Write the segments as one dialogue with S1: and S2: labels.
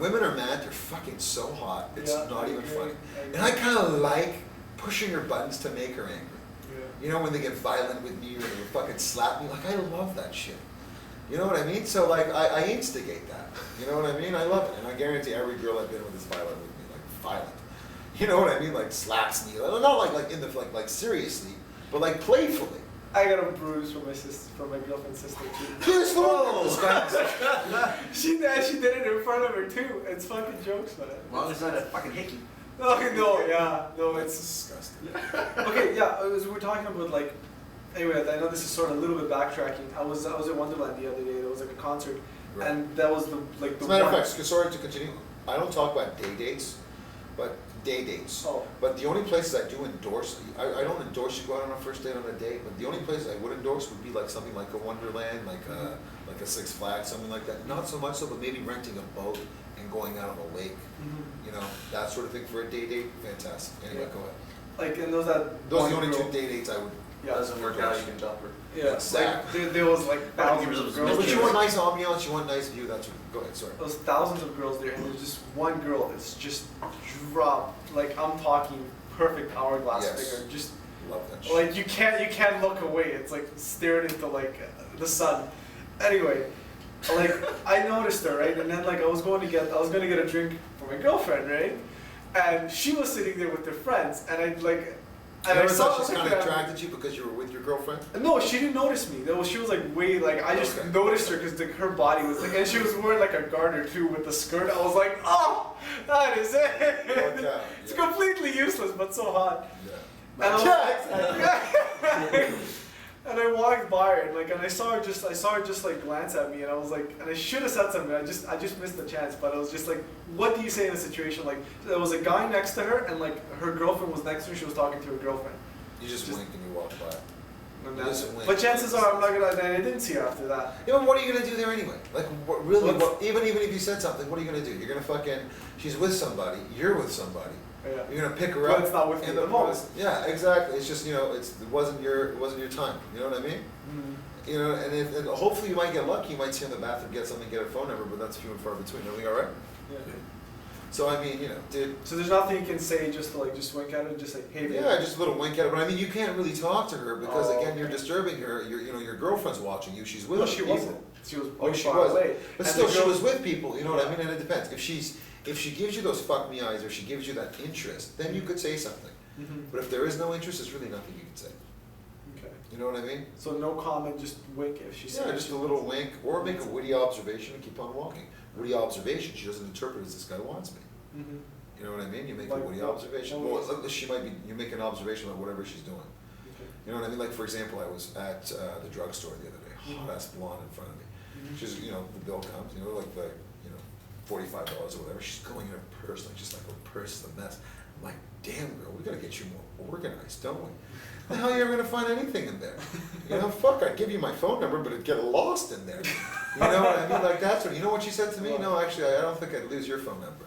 S1: Women are mad, they're fucking so hot, it's
S2: Yeah,
S1: not
S2: I
S1: even
S2: agree.
S1: funny.
S2: I agree.
S1: And I kind of like pushing her buttons to make her angry.
S2: Yeah.
S1: You know, when they get violent with me or they fucking slap me, like I love that shit. You know what I mean? So like, I instigate that. You know what I mean? I love it. And I guarantee every girl I've been with is violent with me, like violent. You know what I mean? Like slaps me, not like in the, like seriously, but like playfully.
S2: I got a bruise from my sister, from my girlfriend's sister too.
S1: Yes,
S2: She did it in front of her too. It's fucking jokes, man.
S3: As long as it's not a fucking hickey.
S2: No, yeah, no,
S1: That's
S2: it's
S1: disgusting.
S2: okay. Yeah, as we were talking about like, anyway, I know this is sort of a little bit backtracking. I was at Wonderland the other day. There was like a concert,
S1: Right.
S2: and that was the
S1: As a matter of fact, sorry to continue, I don't talk about day dates, but day dates.
S2: Oh.
S1: But the only places I do endorse, I don't endorse you go out on a first date on a date, but the only places I would endorse would be like something like a Wonderland, like a Six Flags, something like that. Not so much so, but maybe renting a boat and going out on a lake, you know, that sort of thing for a day date, fantastic. Anyway,
S2: Yeah.
S1: go ahead.
S2: Like, and those
S1: Those are the only two day dates I would.
S2: Yeah,
S3: Doesn't work out, you can dump her.
S2: yeah.
S1: Exactly.
S2: Like there was like thousands of girls.
S1: But you
S2: there.
S1: want nice ambiance, you want nice view, that's what, go ahead, sorry.
S2: There was thousands of girls there, and there's just one girl that's just dropped. Like I'm talking perfect hourglass
S1: Yes.
S2: figure. Just
S1: Love that shit.
S2: like you can't look away. It's like staring into like the sun. Anyway, like I noticed her, right, and then like I was gonna get a drink for my girlfriend, right, and she was sitting there with her friends, and I like.
S1: I
S2: And I
S1: never
S2: saw
S1: thought she's
S2: her
S1: kind
S2: look
S1: of
S2: at me.
S1: attracted you because you were with your girlfriend?
S2: No, she didn't notice me. She was like way like I just
S1: Okay.
S2: noticed her because her body was like, and she was wearing like a garter too with the skirt. I was like, oh, that is it.
S1: Okay,
S2: It's
S1: yeah.
S2: completely useless but so hot.
S1: Yeah.
S2: And I was,
S1: Yeah,
S2: and I walked by her and I saw her just like glance at me and I was like, and I should have said something. I just missed the chance, but I was just like, what do you say in a situation like there was a guy next to her and like her girlfriend was next to her. She was talking to her girlfriend.
S1: You just winked and you walked by.
S2: And
S1: Just
S2: that's-
S1: wink.
S2: but chances are I'm not gonna. And I didn't see her after that.
S1: Yeah, but what are you gonna do there anyway? Like, what, really?
S2: What's-
S1: What, even if you said something, what are you gonna do? You're gonna fucking. She's with somebody. You're with somebody.
S2: Yeah.
S1: You're gonna pick her
S2: Well,
S1: up.
S2: it's not with
S1: in
S2: me
S1: the
S2: at the moment.
S1: Yeah, exactly. It's just it wasn't your time. You know what I mean?
S2: Mm-hmm.
S1: You know, and hopefully you might get lucky. You might see her in the bathroom, get something, get her phone number, but that's few and far between. Everything all right?
S2: Yeah.
S1: So I mean, dude.
S2: So there's nothing you can say just to just wink at her, just like, hey, baby.
S1: Yeah, just a little wink at her, but I mean, you can't really talk to her because
S2: Oh,
S1: again, you're
S2: okay.
S1: disturbing her. Your girlfriend's watching you. She's with
S2: No,
S1: other
S2: she
S1: people.
S2: wasn't. She was
S1: Oh,
S2: way
S1: she
S2: far
S1: was.
S2: away.
S1: But
S2: And
S1: still,
S2: the
S1: she
S2: girl-
S1: was with people. You know what I
S2: Yeah.
S1: mean? And it depends. If she gives you those fuck me eyes or she gives you that interest, then you could say something.
S2: Mhm.
S1: But if there is no interest, there's really nothing you can say.
S2: Okay.
S1: You know what I mean?
S2: So no comment, just wink if she says.
S1: Yeah, just a little wink or make a witty observation and keep on walking. Witty observation. She doesn't interpret as this guy wants me.
S2: Mm-hmm.
S1: You know what I mean? You make
S2: Like
S1: a witty
S2: what?
S1: observation.
S2: What
S1: Well, you make an observation about whatever she's doing.
S2: Okay.
S1: You know what I mean? Like, for example, I was at the drugstore the other day,
S2: Mhm.
S1: hot ass blonde in front of me.
S2: Mhm.
S1: She's, the bill comes, like the, $45 or whatever. She's going in her purse, like, just like her purse is a mess. I'm like, damn girl, we gotta get you more organized, don't we? The hell you ever gonna find anything in there? Fuck, I'd give you my phone number, but it'd get lost in there. You know what I mean? Like, that's what, you know what she said to me?
S2: What?
S1: No, actually, I don't think I'd lose your phone number.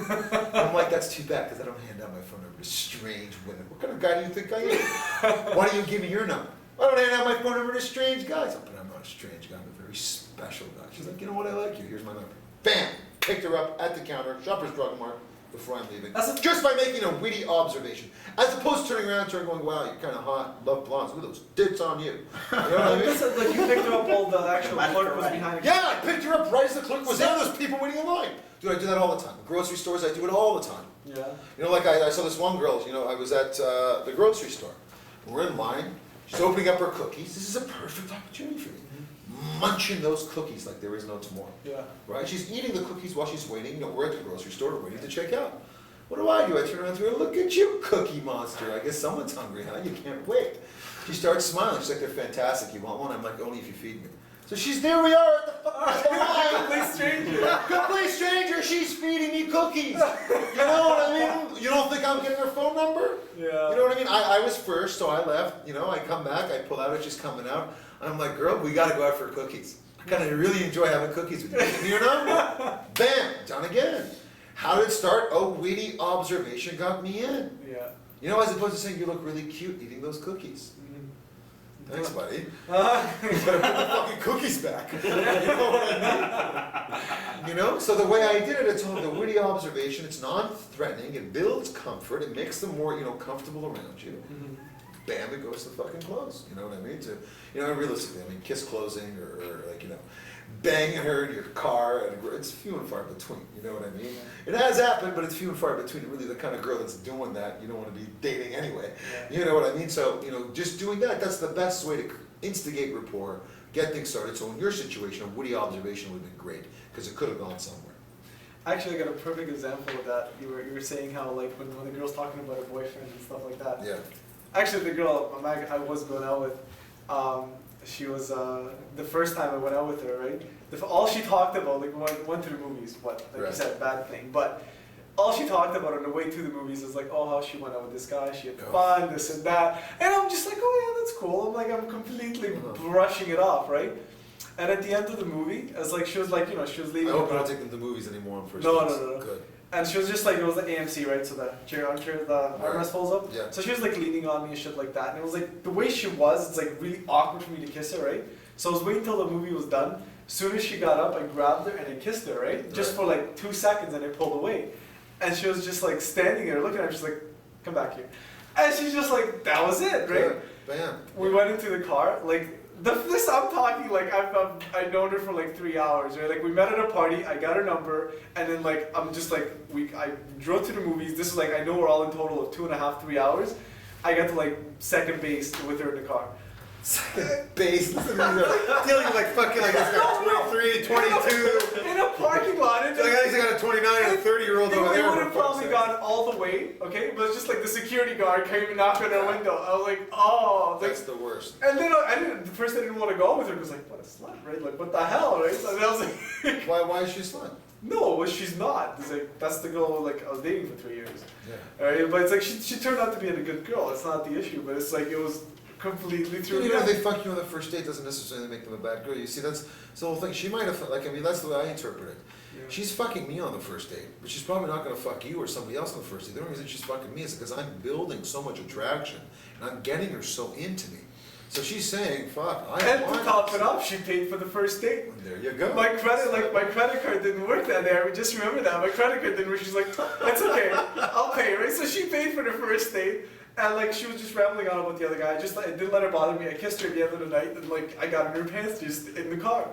S1: I'm like, that's too bad, because I don't hand out my phone number to strange women. What kind of guy do you think I am? Why don't you give me your number? I don't hand out my phone number to strange guys. But I'm not a strange guy, I'm a very special guy. She's like, you know what, I like you, here's my number. Bam! Picked her up at the counter, Shoppers Drug Mart, before I'm leaving. Just by making a witty observation. As opposed to turning around to her and going, wow, you're kind of hot, love blondes, look at those dits on you. You know what I mean?
S2: Like you picked her up while the actual clerk was behind.
S1: Yeah, I picked her up right as the clerk was there. There's people waiting in line. Dude, I do that all the time. Grocery stores, I do it all the time.
S2: Yeah.
S1: Like I saw this one girl, I was at the grocery store. We're in line. She's opening up her cookies. This is a perfect opportunity for me. Munching those cookies like there is no tomorrow.
S2: Yeah.
S1: Right? She's eating the cookies while she's waiting. We're at the grocery store waiting to check out. What do? I turn around to her, look at you, Cookie Monster. I guess someone's hungry, huh? You can't wait. She starts smiling. She's like, they're fantastic. You want one? I'm like, only if you feed me. So there we are at the fucking line.
S2: Complete stranger.
S1: Complete stranger, she's feeding me cookies. You know what I mean? You don't think I'm getting her phone number?
S2: Yeah.
S1: You know what I mean? I was first, so I left. I come back, I pull out, it's just coming out. I'm like, girl, we gotta go out for cookies. I kind of really enjoy having cookies with you. Give me your number. Bam, done again. How did it start? A witty observation got me in.
S2: Yeah.
S1: As opposed to saying, you look really cute eating those cookies.
S2: Mm-hmm.
S1: Thanks, buddy. You
S2: Uh,
S1: better put the fucking cookies back. You know what I mean? You know? So the way I did it, it's all the witty observation. It's non-threatening. It builds comfort. It makes them more, comfortable around you. Bam, it goes to fucking close. You know what I mean? Realistically, kiss closing or banging her in your car, and it's few and far between. You know what I mean? It has happened, but it's few and far between. Really, the kind of girl that's doing that, you don't want to be dating anyway.
S2: Yeah.
S1: You know what I mean? So, just doing that's the best way to instigate rapport, get things started. So in your situation, a witty observation would have been great, because it could have gone somewhere.
S2: Actually, I got a perfect example of that. You were saying how like when the girl's talking about her boyfriend and stuff like that.
S1: Yeah.
S2: Actually, the girl I was going out with, she was the first time I went out with her, right? All she talked about, like went to the movies, like
S1: Right.
S2: you said, bad thing, but all she talked about on the way to the movies is like, oh, how she went out with this guy, she had fun, this and that, and I'm just like, oh yeah, that's cool. I'm completely brushing it off, right? And at the end of the movie, as like she was like, she was
S1: I
S2: leaving.
S1: hope you're not taking the movies anymore on first
S2: No,
S1: dates.
S2: no.
S1: Good.
S2: And she was just like, it was the AMC, right? So the armrest folds up.
S1: Yeah.
S2: So she was like leaning on me and shit like that. And it was like, the way she was, it's like really awkward for me to kiss her, right? So I was waiting till the movie was done. As soon as she got up, I grabbed her and I kissed her, right? Just for like 2 seconds and I pulled away. And she was just like standing there looking at me, she's like, come back here. And she's just like, that was it, right?
S1: Bam.
S2: We went into the car, like, this I'm talking like I've known her for like 3 hours, right? Like we met at a party, I got her number, and then like I'm just like I drove to the movies. This is like I know we're all in total of 2.5, 3 hours. I got to like second base with her in the car.
S1: Second base. Dealing with like fucking like this guy 23, 22.
S2: In a parking lot.
S1: Like he's got a 29 and a 30-year-old over
S2: We
S1: there.
S2: would have probably gone all the way, okay? But it's just like the security guard came and knocked on our window. I was like, oh. Like,
S1: That's the worst.
S2: and then I didn't want to go with her because like, what a slut, right? Like, what the hell, right? So I was like,
S1: Why is she a slut?
S2: no, well, she's not. It's like, that's the girl like I was dating for 3 years.
S1: Yeah.
S2: Right? But it's like she turned out to be a good girl. It's not the issue, but it's like it was completely through.
S1: If they fuck you on the first date doesn't necessarily make them a bad girl. You see, that's the whole thing. She might have, that's the way I interpret it.
S2: Yeah.
S1: She's fucking me on the first date, but she's probably not going to fuck you or somebody else on the first date. The only reason she's fucking me is because I'm building so much attraction and I'm getting her so into me. So she's saying, fuck,
S2: And to top it off, she paid for the first date.
S1: There you go.
S2: My credit card didn't work that day. I just remember that. My credit card didn't work. She's like, that's okay, I'll pay, right? So she paid for the first date. And like she was just rambling on about the other guy. I didn't let her bother me. I kissed her at the end of the night, and like I got in her pants just in the car.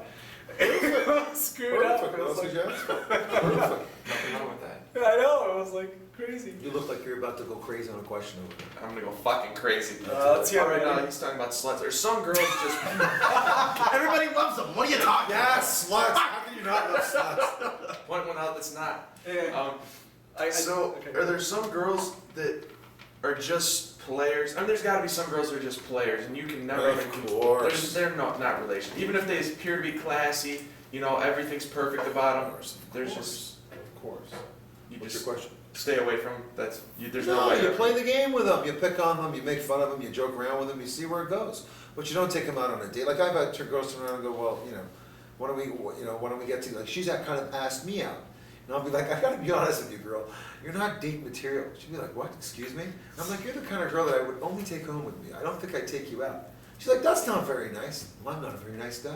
S2: Screwed up.
S1: Perfect.
S2: It was
S1: That's
S2: like,
S1: what you asked for. Perfect.
S3: Nothing wrong with that.
S2: I know. It was like crazy.
S1: You look like you're about to go crazy on a question over there.
S3: I'm gonna go fucking crazy.
S2: Let's hear it
S3: right
S2: right
S3: now.
S2: now.
S3: He's talking about sluts. There's some girls just.
S1: Everybody loves them. What are you talking about? Yes, sluts. How can you not love sluts?
S3: One out that's not.
S2: Yeah. Okay.
S3: Are there some girls that are just players? I mean, there's got to be some girls that are just players, and you can never.
S1: Of course.
S3: They're not relation. Even if they appear to be classy, everything's perfect about them. There's just.
S1: Of course.
S3: You
S1: What's
S3: just
S1: your question?
S3: stay away from. There's no
S1: No,
S3: way.
S1: you play the game with them. You pick on them. You make fun of them. You joke around with them. You see where it goes. But you don't take them out on a date. Like I've had girls turn around and go, well, why don't we get to? Like she's kind of asked me out. And I'll be like, I gotta be honest with you, girl. You're not date material. She'd be like, what? Excuse me? And I'm like, you're the kind of girl that I would only take home with me. I don't think I'd take you out. She's like, that's not very nice. Well, I'm not a very nice guy.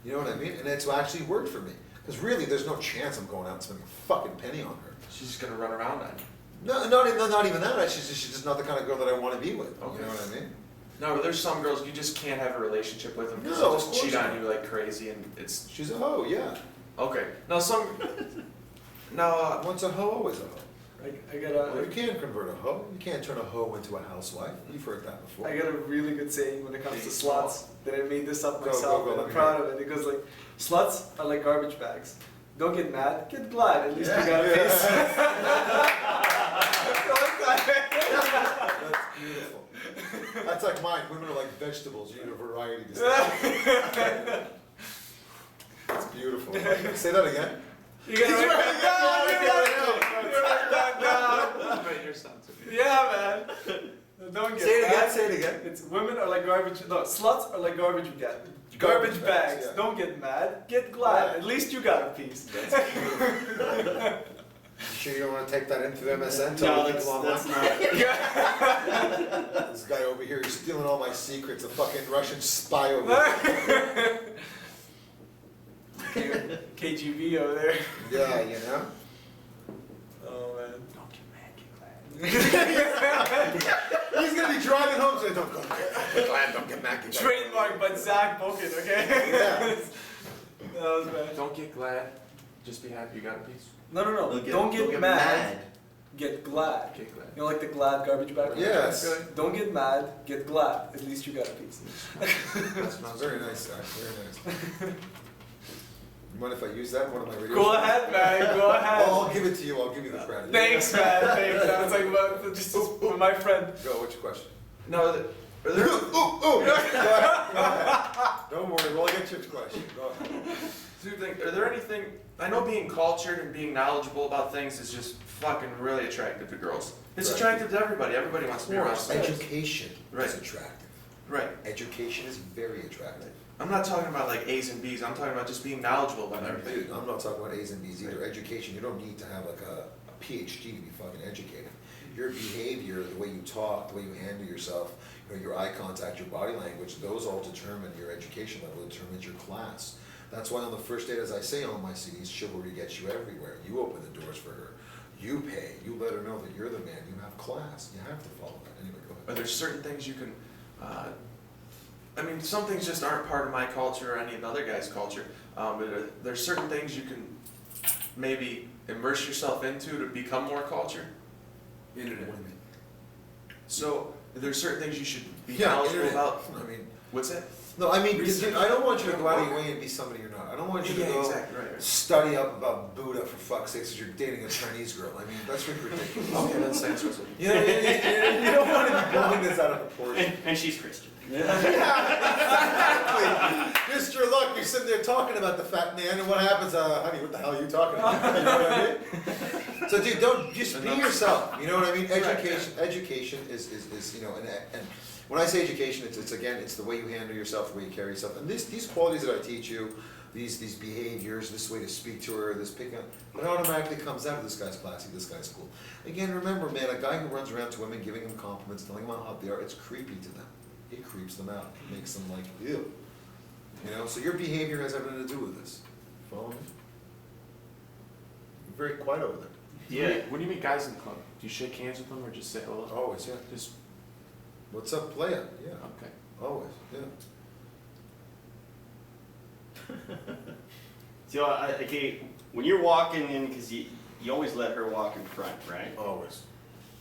S1: You know what I mean? And it's actually worked for me. Because really, there's no chance I'm going out and spending a fucking penny on her.
S3: She's just gonna run around on you.
S1: No, not even that. She's just not the kind of girl that I want to be with.
S3: Okay.
S1: You know what I mean?
S3: No, but there's some girls you just can't have a relationship with them because
S1: No,
S3: they'll
S1: of
S3: just
S1: course
S3: cheat on
S1: not.
S3: you like crazy, and it's
S1: She's a hoe, yeah.
S3: okay. Now some. Now,
S1: Once a hoe, always a hoe.
S2: I got
S1: Well, you
S2: a
S1: can't convert a hoe. You can't turn a hoe into a housewife. You've heard that before.
S2: I got a really good saying when it comes to sluts. That I made this up
S1: Go,
S2: myself,
S1: go,
S2: and
S1: let
S2: I'm
S1: me
S2: proud
S1: hear
S2: of it. It goes like, sluts are like garbage bags. Don't get mad, get glad. At least you got a
S1: Yeah.
S2: face.
S1: That's beautiful. That's like mine. Women are like vegetables. You need a variety to say. That's beautiful. Say that again.
S2: You gotta write
S1: right.
S2: that down. You write that down.
S3: Wait, your son's okay.
S2: Yeah, man. Don't get
S1: Say it again.
S2: mad.
S1: Say it again.
S2: It's women are like garbage. No, sluts are like garbage bags.
S1: Garbage
S2: Garbage
S1: bags,
S2: bags.
S1: yeah.
S2: Don't get mad. Get glad.
S1: Yeah.
S2: At least you got a piece.
S1: That's beautiful. sure you don't want to take that in through MSN? Tell
S4: No,
S1: the people
S4: that's
S1: online?
S4: not.
S1: This guy over here, he's stealing all my secrets. A fucking Russian spy over here.
S2: KGB over there.
S1: Yeah, you know?
S2: Oh man.
S4: Don't get mad, get glad.
S1: He's gonna be driving home saying, don't go glad, don't get mad. Get glad."
S2: Trademark, but Zach Boken, okay?
S1: Yeah.
S2: That was bad.
S3: Don't get glad. Just be happy you got a piece.
S2: No. Don't get mad. Get glad.
S3: Get glad.
S2: You know, like the glad garbage bag?
S1: Yes.
S2: Don't get mad, get glad. At least you got a piece.
S3: That's not
S1: Very nice, Zach. Very nice. You mind if I use that in one of my videos?
S2: Go ahead, man. Go ahead.
S1: Oh, I'll give it to you. I'll give you the credit.
S2: Thanks, man. Thanks. That was like just for my friend.
S1: Go, what's your question?
S3: No, are there,
S1: Go ahead. Go ahead. Don't worry, we'll get your question. Go ahead.
S3: are there anything, I know being cultured and being knowledgeable about things is just fucking really attractive to girls. It's
S1: Right.
S3: attractive to everybody. Everybody wants to be around.
S1: Education
S3: Right.
S1: is attractive.
S3: Right.
S1: Education is very attractive.
S3: I'm not talking about like A's and B's. I'm talking about just being knowledgeable about everything.
S1: Dude, I'm not talking about A's and B's either. Education, you don't need to have like a PhD to be fucking educated. Your behavior, the way you talk, the way you handle yourself, you know, your eye contact, your body language, those all determine your education level, determines your class. That's why on the first date, as I say on my CDs, chivalry gets you everywhere. You open the doors for her. You pay. You let her know that you're the man. You have class. You have to follow that. Anyway, go
S3: Are
S1: ahead.
S3: there certain things you can, I mean, some things just aren't part of my culture or any of the other guys' culture, but there's certain things you can maybe immerse yourself into to become more cultured?
S1: What do you mean?
S3: So, there's certain things you should be
S1: Yeah,
S3: knowledgeable
S1: internet.
S3: about.
S1: I mean,
S3: What's that?
S1: no, I mean, 'cause
S3: Research.
S1: I don't want you to go out of your way and be somebody you're not. I don't want you to
S3: Yeah,
S1: go
S3: exactly, right.
S1: study up about Buddha for fuck's sake because you're dating a Chinese girl. I mean, that's ridiculous.
S3: Okay, that's senseless.
S1: You know, you don't want to be blowing this out of proportion.
S4: And she's Christian.
S1: Exactly. Mr. Luck, you're sitting there talking about the fat man, and what happens? Honey, what the hell are you talking about? You know what I mean? So, dude, don't just be yourself. You know what I mean? Education is you know, and when I say education, it's again, it's the way you handle yourself, the way you carry yourself, and these qualities that I teach you, these behaviors, this way to speak to her, this picking up, it automatically comes out of this guy's classy, this guy's cool. Again, remember, man, a guy who runs around to women, giving them compliments, telling them how hot they are, it's creepy to them. It creeps them out. It makes them like, ew. You know, so your behavior has everything to do with this. Follow me? You're very quiet over there.
S4: Yeah.
S3: When you meet guys in the club, do you shake hands with them or just say hello?
S1: Always, yeah.
S3: Just,
S1: What's up, playa? Yeah,
S3: okay.
S1: always, yeah.
S4: So, okay, when you're walking in, because you always let her walk in front, right?
S1: Always.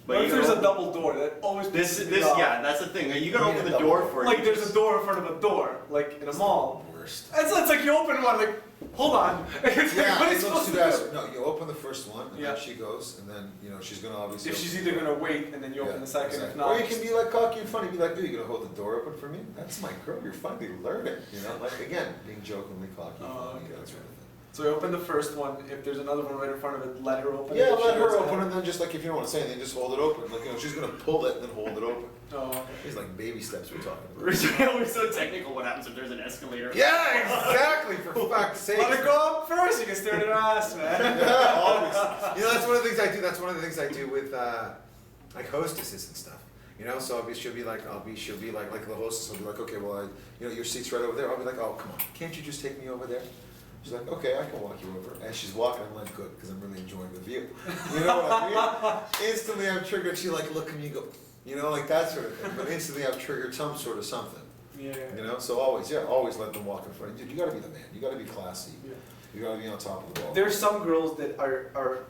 S2: But if
S4: you
S2: there's
S4: gotta
S2: a double door, that always
S4: This,
S2: pisses me off.
S4: yeah, that's the thing. You gotta
S1: You need
S4: open
S1: a
S4: the
S1: double
S4: door
S1: door.
S4: for it.
S2: Like there's a door in front of a door, like in a mall.
S1: Worst.
S2: It's like you open one, like, hold on. It's like,
S1: Yeah,
S2: what are you
S1: it looks
S2: supposed
S1: too
S2: to
S1: fast.
S2: do?
S1: No, you open the first one, and
S2: Yeah.
S1: then she goes, and then, you know, she's gonna obviously.
S2: If she's
S1: open
S2: either
S1: the door.
S2: gonna wait and then you open
S1: Yeah,
S2: the second,
S1: exactly.
S2: if not.
S1: Or you can be like cocky and funny, be like, dude, you gonna hold the door open for me? That's my girl, you're funny, learn it. You know, like, again, being jokingly cocky,
S2: Oh,
S1: funny,
S2: okay,
S1: that sort of thing.
S2: So you open the first one, if there's another one right in front of it, let her open it.
S1: Yeah,
S2: If she
S1: let her
S2: goes
S1: open,
S2: ahead.
S1: and then just like, if you don't wanna say anything, just hold it open. Like, you know, she's gonna pull it, and then hold it open.
S2: Oh, okay.
S1: These like baby steps we're talking about.
S4: We're so technical. What happens if there's an escalator?
S1: Yeah, exactly, for fuck's sake.
S2: Let her go up first, you can stare at her ass, man.
S1: Yeah, always. You know, that's one of the things I do. That's one of the things I do with like hostesses and stuff. You know, so she'll be like the hostess will be like, okay, well, you know, your seat's right over there. I'll be like, oh, come on, can't you just take me over there? She's like, okay, I can walk you over. And she's walking, I'm like, good, because I'm really enjoying the view. You know what I mean? Instantly I'm triggered. She like look at me and go, you know, like that sort of thing. But instantly I've triggered some sort of something.
S2: Yeah.
S1: You know, so always let them walk in front of you. Dude, you gotta be the man. You gotta be classy.
S2: Yeah.
S1: You gotta be on top of the ball.
S2: There's some girls that are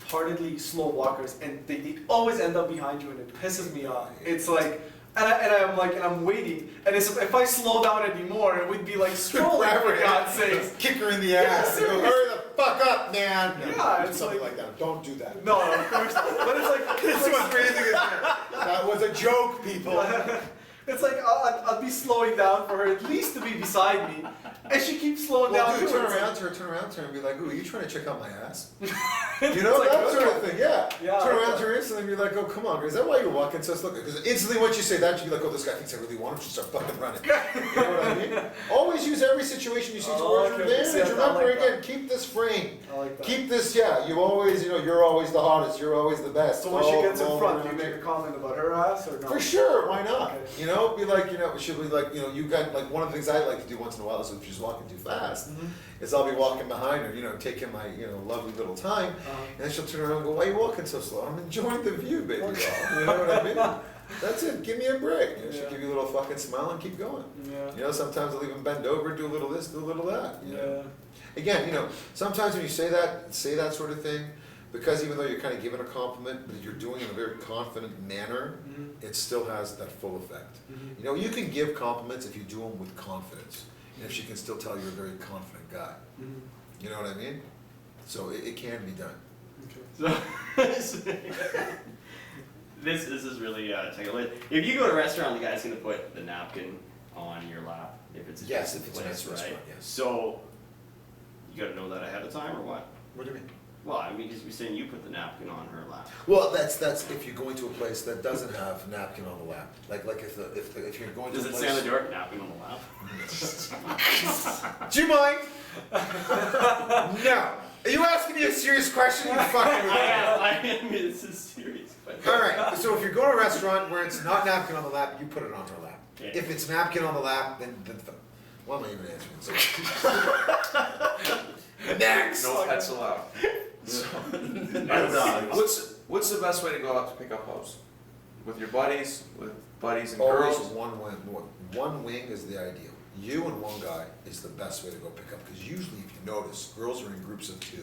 S2: retardedly slow walkers, and they always end up behind you, and it pisses me off. It's like, and I'm waiting, and if I slow down anymore, it would be like strolling for God's sakes.
S1: Kick her in the
S2: Yeah,
S1: ass. You go,
S2: seriously.
S1: hurry the fuck up, man. No,
S2: Yeah,
S1: do
S2: it's
S1: something
S2: like-
S1: like that. Don't do that.
S2: No, of course not. But it's like
S1: This was crazy. That was a joke, people.
S2: it's like I'll be slowing down for her at least to be beside me, and she keeps slowing
S1: Well,
S2: down
S1: dude,
S2: too.
S1: turn
S2: It's like-
S1: around to her and be like, ooh, are you trying to check out my ass? You
S2: It's
S1: know,
S2: like,
S1: that sort of thing, yeah.
S2: Yeah,
S1: Turn
S2: okay.
S1: around to her and then you're like, oh, come on, is that why you're walking so slow? Because instantly once you say that, you'd be like, oh, this guy thinks I really want him to start fucking running. You know what I mean? Always use every situation you see towards your advantage.
S2: See, I
S1: Remember,
S2: like
S1: again,
S2: that.
S1: keep this frame.
S2: I like that.
S1: Keep this, you always, you're always the hottest, you're always the best.
S2: So when she gets in
S1: Oh,
S2: front, do
S1: oh,
S2: you make a comment about her ass or no?
S1: For sure, why not?
S2: Okay.
S1: Be like, she'll be like, you got, like, one of the things I like to do once in a while is if she's walking too fast, is I'll be walking behind her, taking my, lovely little time, and then she'll turn around and go, why are you walking so slow? I'm enjoying the view, baby doll. You know what I mean? That's it, give me a break. She'll give you a little fucking smile and keep going.
S2: Yeah.
S1: Sometimes I'll even bend over, do a little this, do a little that.
S2: Yeah.
S1: Again, sometimes when you say that sort of thing, because even though you're kind of giving a compliment, but you're doing it in a very confident manner, it still has that full effect. You can give compliments if you do them with confidence, and if she can still tell you're a very confident guy. You know what I mean? So it can be done.
S2: Okay.
S4: So, this is really technical. If you go to a restaurant, the guy's gonna put the napkin on your lap if it's a
S1: Yes,
S4: decent
S1: if it's a
S4: place,
S1: nice restaurant,
S4: right?
S1: yes.
S4: So you gotta know that ahead of time or what?
S1: What do you mean?
S4: Well, I mean, because you're saying you put the napkin on her lap.
S1: Well, that's if you're going to a place that doesn't have napkin on the lap. Like if you're going
S4: Does
S1: to a
S4: it
S1: place.
S4: say on the door, napkin on the lap?
S1: Do you mind? No. Are you asking me a serious question? You fucking.
S4: I am. It's a serious question.
S1: All right. So if you're going to a restaurant where it's not napkin on the lap, you put it on her lap.
S4: Yeah.
S1: If it's napkin on the lap, then why am I even answering? Next.
S3: No pets allowed. What's the best way to go out to pick up hoes? With your buddies, and
S1: Always
S3: girls?
S1: one wing. One wing is the ideal. You and one guy is the best way to go pick up, because usually if you notice, girls are in groups of 2.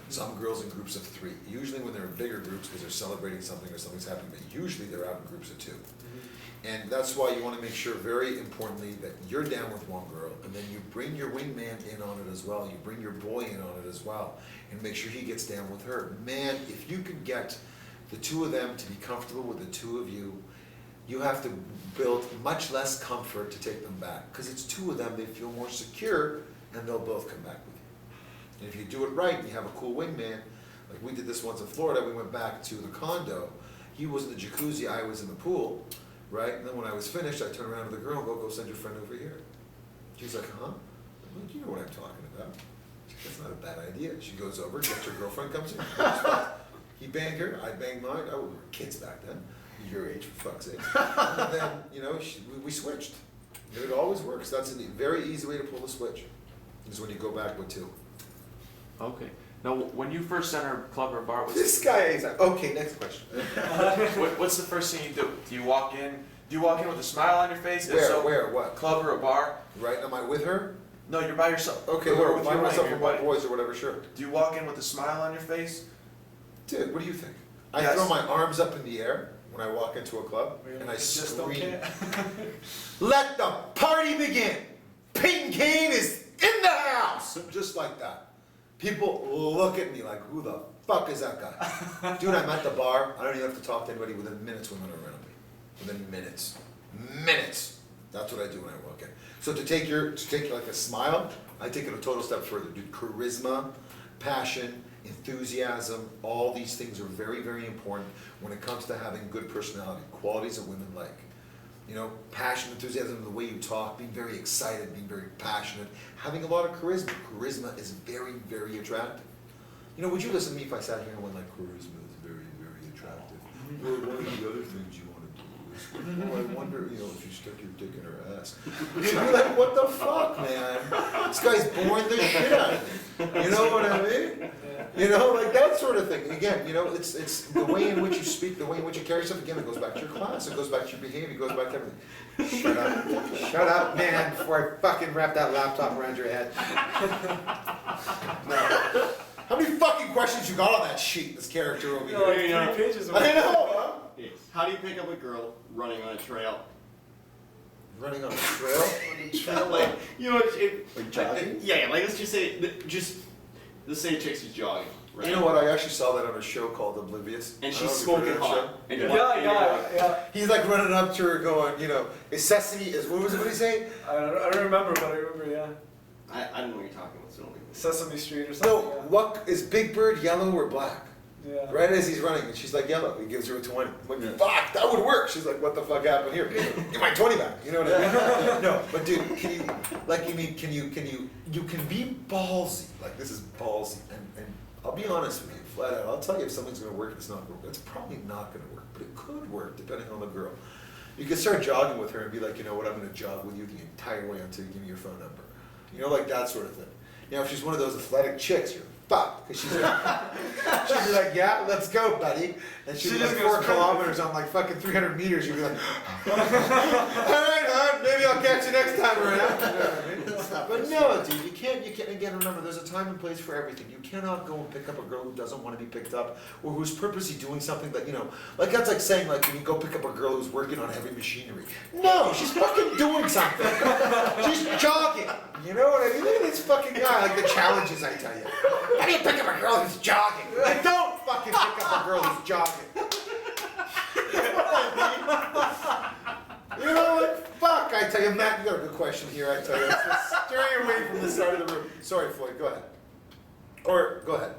S1: Some girls in groups of 3. Usually when they're in bigger groups because they're celebrating something or something's happening, but usually they're out in groups of 2. And that's why you want to make sure, very importantly, that you're down with one girl, and then you bring your wingman in on it as well. You bring your boy in on it as well, and make sure he gets down with her. Man, if you could get the 2 of them to be comfortable with the 2 of you, you have to build much less comfort to take them back. Because it's 2 of them, they feel more secure, and they'll both come back with you. And if you do it right, and you have a cool wingman, like we did this once in Florida, we went back to the condo. He was in the jacuzzi, I was in the pool, right? And then when I was finished, I turned around to the girl and go send your friend over here. She's like, huh? I'm like, you know what I'm talking about. That's not a bad idea. She goes over, gets her girlfriend, comes in. He banged her, I banged mine. We were kids back then. Your age, for fuck's sake. And then, we switched. It always works. That's a very easy way to pull the switch, is when you go back with 2.
S3: Okay. Now, when you first enter a club or bar,
S1: This guy is like, okay, next question.
S3: what's the first thing you do? Do you walk in with a smile on your face? If
S1: Where,
S3: so,
S1: what?
S3: club or a bar?
S1: Right, am I with her?
S3: No, you're by yourself.
S1: Okay,
S3: Or
S1: with myself or my boys or whatever, sure.
S3: Do you walk in with a smile on your face?
S1: Dude, what do you think? I
S3: Yes.
S1: throw my arms up in the air when I walk into a club, and I
S2: Just don't
S1: scream,
S2: care.
S1: let the party begin! Payton Kane is in the house! Just like that. People look at me like, who the fuck is that guy? Dude, I'm at the bar, I don't even have to talk to anybody. Within minutes, women are around me. Within minutes. Minutes! That's what I do when I walk in. So to take like a smile, I take it a total step further. Dude, charisma, passion, enthusiasm, all these things are very, very important when it comes to having good personality, qualities that women like. Passion, enthusiasm, the way you talk, being very excited, being very passionate, having a lot of charisma. Charisma is very, very attractive. Would you listen to me if I sat here and went like, charisma is very, very attractive? Well, one of the other things you want to do is, I wonder, if you stick your dick in her ass. You'd be like, what the fuck, man? This guy's boring the shit out of me. You know what I mean? Like that sort of thing. Again, it's the way in which you speak, the way in which you carry yourself. Again, it goes back to your class, it goes back to your behavior, it goes back to everything. Shut up, man, before I fucking wrap that laptop around your head. No. How many fucking questions you got on that sheet, this character over here?
S2: Like 3 pages.
S1: I know, huh?
S4: Yes. How do you pick up a girl running on a trail?
S1: Running on a trail?
S4: Like,
S1: Like jogging?
S4: Yeah, like let's just say, let's say a chick's just jogging, right?
S1: You know what? I actually saw that on a show called Oblivious.
S4: And
S1: I
S4: she's
S1: don't know if you've
S4: smoking
S1: heard of that
S4: hot.
S1: show.
S4: And
S2: Yeah,
S4: you're like-
S2: yeah.
S1: He's like running up to her going, is sesame, what did he say?
S2: I don't remember, but I remember, yeah.
S4: I don't know what you're talking about, so don't leave me.
S2: Sesame Street or something.
S1: No, what is Big Bird yellow or black?
S2: Yeah.
S1: Right as he's running, and she's like, yellow. He gives her a 20. I'm like, fuck, that would work. She's like, what the fuck happened here? Get my 20 back. You know what I mean? No, but dude, can you, like, you can be ballsy. Like, this is ballsy. And I'll be honest with you, flat out. I'll tell you if something's gonna work, it's not gonna work. It's probably not gonna work, but it could work depending on the girl. You could start jogging with her and be like, you know what, I'm gonna jog with you the entire way until you give me your phone number. You know, like that sort of thing. Now, if she's one of those athletic chicks, you're fucked. Because she'd be like, yeah, let's go, buddy. And she'd be like 4 kilometers on like fucking 300 meters. You'd be like, all right, hon, maybe I'll catch you next time around. You know what I mean? But no, dude, you can't, again, remember, there's a time and place for everything. You cannot go and pick up a girl who doesn't want to be picked up or who's purposely doing something that, you know, like that's like saying, like, when you go pick up a girl who's working on heavy machinery. No, she's fucking doing something. She's jogging. You know what I mean? Look at this fucking guy, like the challenges I tell you. How do you pick up a girl who's jogging? I don't fucking pick up a girl who's jogging. You know what? Fuck, I tell you, Matt, you got a good question here, I tell you. Just stray away from the side of the room. Sorry, Floyd, go ahead. Or, go ahead.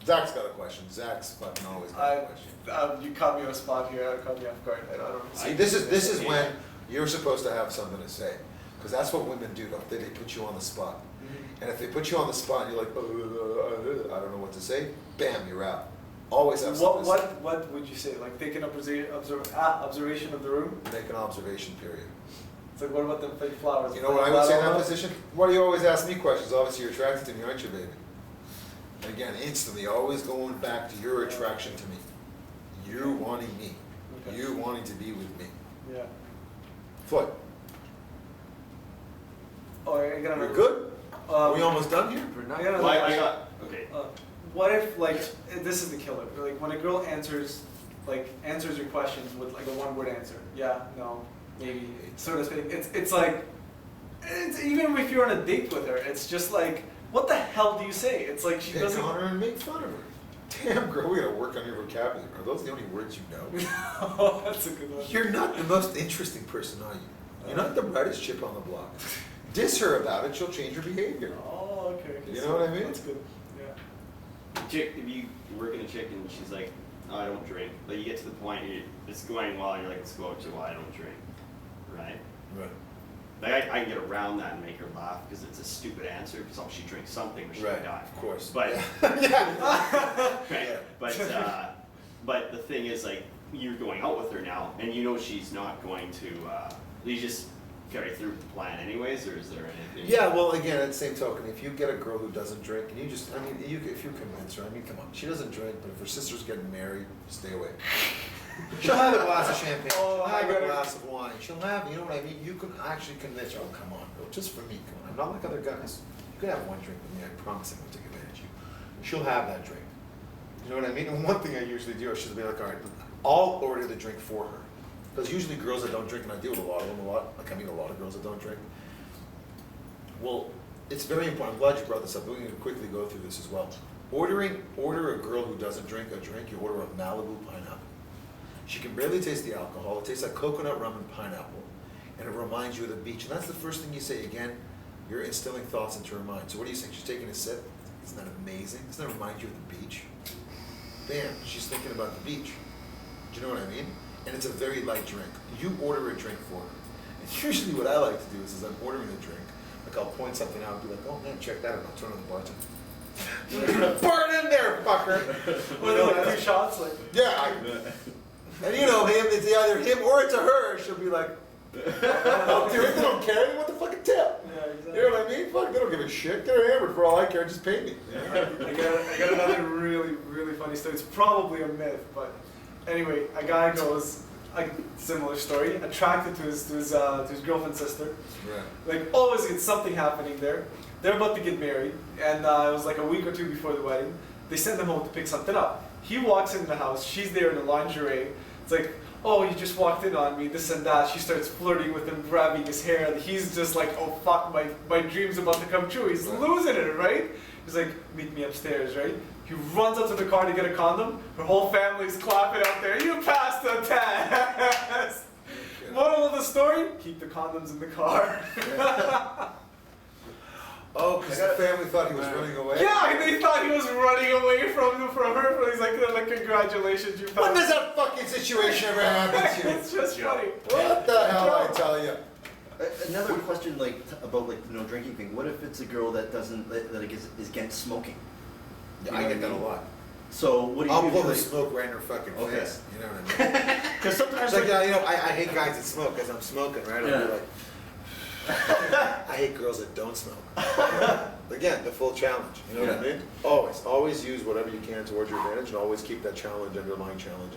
S1: Zach's got a question. Zach's fucking always got a question.
S2: You caught me on a spot here. I caught me off guard. I don't know.
S1: See, this is when you're supposed to have something to say. Because that's what women do, don't they? They put you on the spot.
S2: Mm-hmm.
S1: And if they put you on the spot and you're like, I don't know what to say, bam, you're out. Always have something to say.
S2: What would you say? Like take an observation of the room?
S1: Make an observation period.
S2: It's like, what about the fake flowers?
S1: You know what I would say in that position? Why do you always ask me questions? Obviously you're attracted to me, aren't you, baby? And again, instantly, always going back to your attraction to me. You wanting me.
S2: Okay.
S1: You wanting to be with me.
S2: Yeah.
S1: Floyd,
S2: Oh, I got another.
S1: we're good? Are we almost done here?
S2: I got another
S4: Well, I
S2: question.
S4: got, okay.
S2: What if, like, this is the killer, like when a girl answers your questions with like a one-word answer, yeah, no, maybe, sort of thing. It's like, even if you're on a date with her, it's just like, what the hell do you say? It's like she
S1: Pick
S2: doesn't.
S1: on her and make fun of her. Damn, girl, we gotta work on your vocabulary. Are those the only words you know?
S2: Oh, that's a good one.
S1: You're not the most interesting person, are you? You're not the brightest chip on the block. Diss her about it, she'll change her behavior.
S2: Oh, okay.
S1: You know what I mean?
S2: That's good. Yeah.
S4: Chick, if you work in a chick and she's like, oh, I don't drink. Like you get to the point, it's going well, and you're like, let's go out to, well, I don't drink. Right?
S1: Right.
S4: Like I can get around that and make her laugh because it's a stupid answer because oh, she drinks something or she
S1: Right,
S4: die.
S1: of course.
S4: But
S1: Yeah.
S4: right, but the thing is like you're going out with her now and you know she's not going to you just carry through with the plan anyways, or is there anything?
S1: Yeah, well, again, at the same token, if you get a girl who doesn't drink, and you just, I mean, if you convince her, I mean, come on, she doesn't drink, but if her sister's getting married, stay away. She'll have a glass of champagne,
S2: Oh,
S1: she'll have
S2: I
S1: a
S2: gotta-
S1: glass of wine, she'll have, you know what I mean? You can actually convince her, oh, come on, girl, just for me, come on, I'm not like other guys. You can have one drink with me, I promise I won't take advantage of you. She'll have that drink. You know what I mean? And one thing I usually do is she'll be like, all right, I'll order the drink for her. Because usually girls that don't drink, and I deal with a lot of them like I meet a lot of girls that don't drink. Well, it's very important, I'm glad you brought this up, we're going to quickly go through this as well. Order a girl who doesn't drink a drink, you order a Malibu pineapple. She can barely taste the alcohol, it tastes like coconut rum and pineapple, and it reminds you of the beach. And that's the first thing you say. Again, you're instilling thoughts into her mind. So what do you think? She's taking a sip? Isn't that amazing? Doesn't that remind you of the beach? Bam, she's thinking about the beach. Do you know what I mean? And it's a very light drink. You order a drink for her. And usually what I like to do is I'm ordering a drink, like I'll point something out and be like, oh man, check that out, and I'll turn on the bartender. Burn in there, fucker!
S2: Or like 2 shots, like.
S1: Yeah. And you know him, it's either him or it's a her, she'll be like, oh, dude, they don't care, they want the fucking tip.
S2: Yeah, exactly.
S1: You know what I mean? Fuck, they don't give a shit. Get her hammered for all I care, just pay me.
S2: I got another really funny story. It's probably a myth, but anyway, a guy goes, a similar story, attracted to his girlfriend's sister.
S1: Right.
S2: Like always, it's something happening there. They're about to get married, and it was like a week or 2 before the wedding. They send him home to pick something up. He walks in the house. She's there in the lingerie. It's like, oh, you just walked in on me, this and that. She starts flirting with him, grabbing his hair, and he's just like, oh fuck, my dream's about to come true. He's losing it, right? He's like, meet me upstairs, right? He runs out to the car to get a condom. Her whole family's clapping out there. You passed the test. Moral of the story: keep the condoms in the car.
S1: Oh, because the family thought he was running away?
S2: Yeah, they thought he was running away from her. He's they're like, congratulations, you
S1: When
S2: found.
S1: does that fucking situation ever happen to you?
S2: It's just
S3: Joe.
S2: funny.
S1: What the hell I tell you?
S5: Another question, like about like the no drinking thing. What if it's a girl that doesn't that is against smoking?
S1: I get that a lot.
S5: So what do you
S1: I'll
S5: do?
S1: pull the
S5: Like-
S1: smoke right in her fucking
S5: Okay.
S1: face. You know what I mean?
S5: Cause sometimes
S1: It's like,
S5: like,
S1: you know, I hate guys that smoke because I'm smoking, right? I'll be
S5: Yeah.
S1: like, I hate girls that don't smoke. Again, the full challenge. You know what I
S5: Yeah.
S1: mean? Always use whatever you can towards your advantage, and always keep that challenge, underlying challenge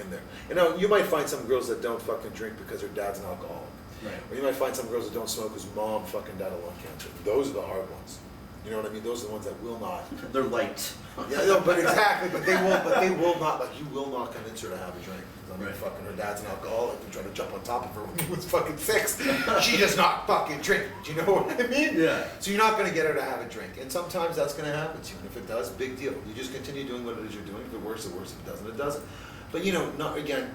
S1: in there. You know, you might find some girls that don't fucking drink because their dad's an alcoholic.
S5: right.
S1: Or you might find some girls that don't smoke because mom fucking died of lung cancer. Those are the hard ones. You know what I mean? Those are the ones that will not.
S5: They're light.
S1: Yeah, no, but exactly. But they will not. Like, you will not convince her to have a drink. I mean,
S5: Right.
S1: fucking her dad's an alcoholic and trying to jump on top of her when he was fucking 6. She does not fucking drink. Do you know what I mean?
S5: Yeah.
S1: So you're not gonna get her to have a drink, and sometimes that's gonna happen to you. And if it does, big deal. You just continue doing what it is you're doing. If it works, it works. If it doesn't, it doesn't. But you know, not again.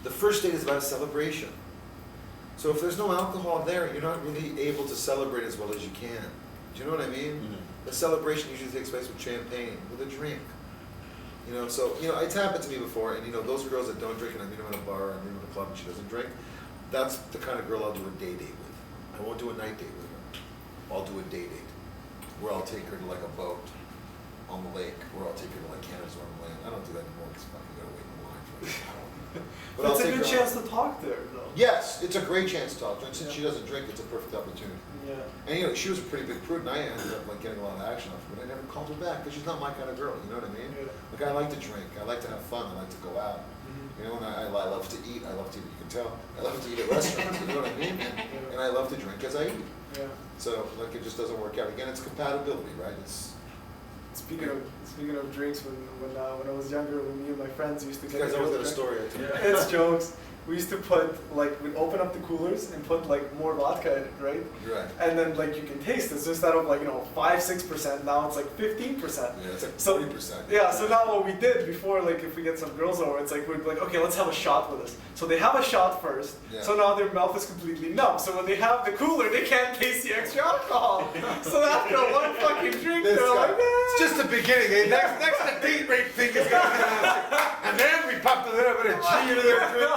S1: The first date is about a celebration. So if there's no alcohol there, you're not really able to celebrate as well as you can. Do you know what I mean?
S5: Mhm.
S1: The celebration usually takes place with champagne, with a drink. You know, so, you know, it's happened to me before, and you know, those girls that don't drink, and I meet them at a bar, or I meet them at a club, and she doesn't drink, that's the kind of girl I'll do a day date with. I won't do a night date with her. I'll do a day date, where I'll take her to like a boat on the lake, or I'll take her to like Canada's on the land. I don't do that anymore, because fucking gotta wait in the line for like an hour. But I'll
S2: It's a
S1: take
S2: good
S1: her
S2: chance
S1: out.
S2: to talk to her, though.
S1: Yes, it's a great chance to talk to her, and since
S2: Yeah.
S1: she doesn't drink, it's a perfect opportunity.
S2: Yeah.
S1: And you know, she was a pretty big prude, and I ended up like getting a lot of action off her, but I never called her back because she's not my kind of girl. You know what I mean?
S2: Yeah.
S1: Like, I like to drink, I like to have fun, I like to go out. You know, and I love to eat. I love to. You can tell. I love to eat at restaurants. You know what I mean? And I love to drink as I eat.
S2: Yeah.
S1: So like, it just doesn't work out. Again, it's compatibility, right? It's
S2: Speaking of drinks, when I was younger, when me and my friends used to
S1: you
S2: get
S1: guys always got a
S2: drink-
S1: story. I think.
S2: It's jokes. We used to put like we'd open up the coolers and put like more vodka in it, right?
S1: You're right.
S2: And then like you can taste it. So instead of like 5-6%, now it's like 15%.
S1: Yeah, it's like
S2: So-
S1: 40%.
S2: Yeah, so now what we did before, like if we get some girls over, it's like we'd be like, okay, let's have a shot with us. So they have a shot first,
S1: Yeah.
S2: so now their mouth is completely numb. So when they have the cooler, they can't taste the extra alcohol. So after one fucking drink,
S1: This
S2: they're
S1: guy.
S2: like,
S1: It's just the beginning. Eh? Next the date rape thing is gonna happen, and then we pumped a little bit of G into their drink.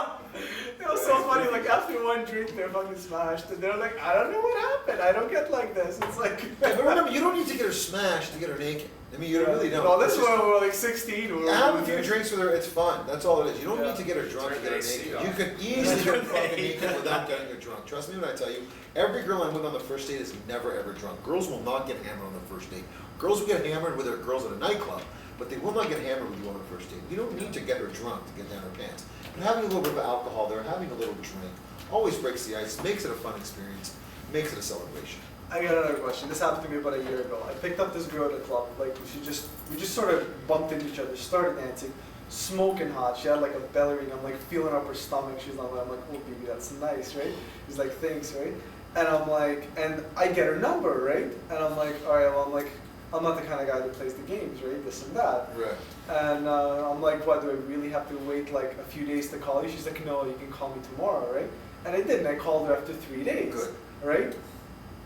S2: It was so funny, like after one drink they're fucking smashed and they're like, I don't know what happened, I don't get like this. It's like
S1: But remember, you don't need to get her smashed to get her naked. I mean, you really don't.
S2: No, this
S1: It's
S2: is
S1: just-
S2: when we were like 16. We were
S1: Have a
S2: doing
S1: few
S2: this.
S1: drinks with her, it's fun. That's all it is. You don't
S2: Yeah.
S1: need to get her drunk to get her
S3: Turn the AC
S1: naked.
S3: off.
S1: You can easily get fucking naked without getting her drunk. Trust me when I tell you, every girl I'm with on the first date is never ever drunk. Girls will not get hammered on the first date. Girls will get hammered with their girls at a nightclub, but they will not get hammered with you on the first date. You don't need to get her drunk to get down her pants. But having a little bit of alcohol there, having a little drink, always breaks the ice, makes it a fun experience, makes it a celebration.
S2: I got another question. This happened to me about a year ago. I picked up this girl at a club. Like we just sort of bumped into each other, started dancing, smoking hot. She had like a belly ring. I'm like feeling up her stomach. She's not. I'm like, oh baby, that's nice, right? He's like, thanks, right? And I'm like, and I get her number, right? And I'm like, all right, well, I'm like, I'm not the kind of guy that plays the games, right? This and that.
S1: Right.
S2: And I'm like, what, do I really have to wait like a few days to call you? She's like, no, you can call me tomorrow, right? And I did, and I called her after 3 days,
S1: Good.
S2: right?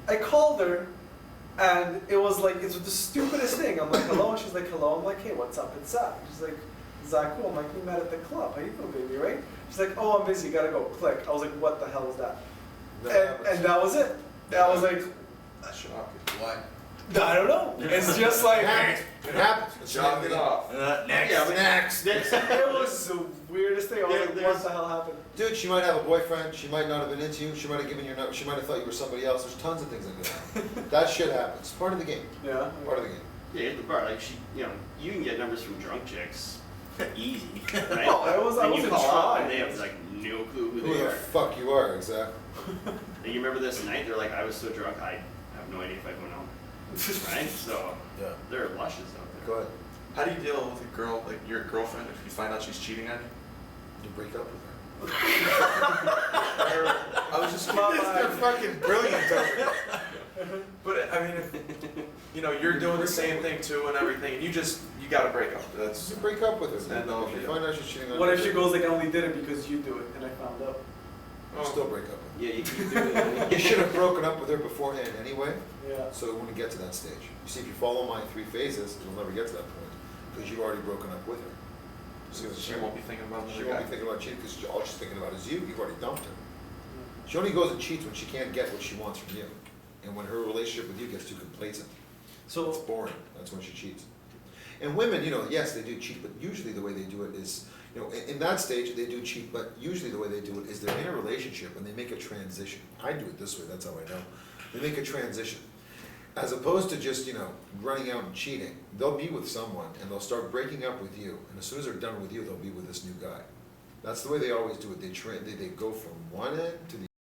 S2: I called her, and it was like, it's the stupidest thing. I'm like, hello, and she's like, hello. I'm like, hey, what's up? It's Zach. She's like, Zach, cool. I'm like, we met at the club. How you doing, baby, right? She's like, oh, I'm busy, gotta go. Click. I was like, what the hell is that? And that was it. That was like,
S3: Shocking.
S1: What?
S2: I don't know. It's just like,
S1: It happens. It's
S3: Shock it off.
S5: Next.
S1: Yeah, but next.
S2: it was the weirdest thing. I was like, what
S5: There's-
S2: the hell happened?
S1: Dude, she might have a boyfriend, she might not have been into you, she might have given you your number, she might have thought you were somebody else. There's tons of things that could happen. That shit happens. Part of the game.
S2: Yeah.
S1: Part of the game.
S4: Yeah, at the bar, like you can get numbers from drunk chicks, easy, right?
S2: No, I
S4: and you
S2: wasn't
S4: call up
S2: trying.
S4: and they have like no clue who
S1: Who
S4: they
S1: the
S4: are.
S1: fuck you are, exactly.
S4: And you remember this night? They're like, I was so drunk, I have no idea if I went home, right? So
S1: Yeah.
S4: there are lushes out there.
S1: Go ahead.
S3: How do you deal with a girl, like your girlfriend, if you find out she's cheating on you?
S1: You break up with her.
S3: I was just
S1: They're fucking brilliant over here.
S3: But I mean, if, you're doing the same thing too and everything, and you gotta break up. That's
S1: You break up with her.
S3: And
S1: If you find out she's cheating on
S2: What
S1: you,
S2: if she goes like, I only did it because you do it, and I found out?
S1: you still break up with
S4: Yeah, you can do it.
S1: her. You should have broken up with her beforehand anyway,
S2: Yeah.
S1: so it wouldn't get to that stage. You see, if you follow my 3 phases, you'll never get to that point. because you've already broken up with her. See what I'm
S3: She
S1: saying?
S3: won't be thinking about
S1: She
S3: another
S1: won't
S3: guy.
S1: be thinking about cheating because all she's thinking about is you. You've already dumped her. She only goes and cheats when she can't get what she wants from you. And when her relationship with you gets too complacent. It's
S2: So,
S1: boring. That's when she cheats. And women, you know, yes, they do cheat, but usually the way they do it is, you know, in that stage they do cheat, but usually the way they do it is they're in a relationship and they make a transition. I do it this way, that's how I know. They make a transition. As opposed to just, you know, running out and cheating, they'll be with someone and they'll start breaking up with you. And as soon as they're done with you, they'll be with this new guy. That's the way they always do it. They go from one end to the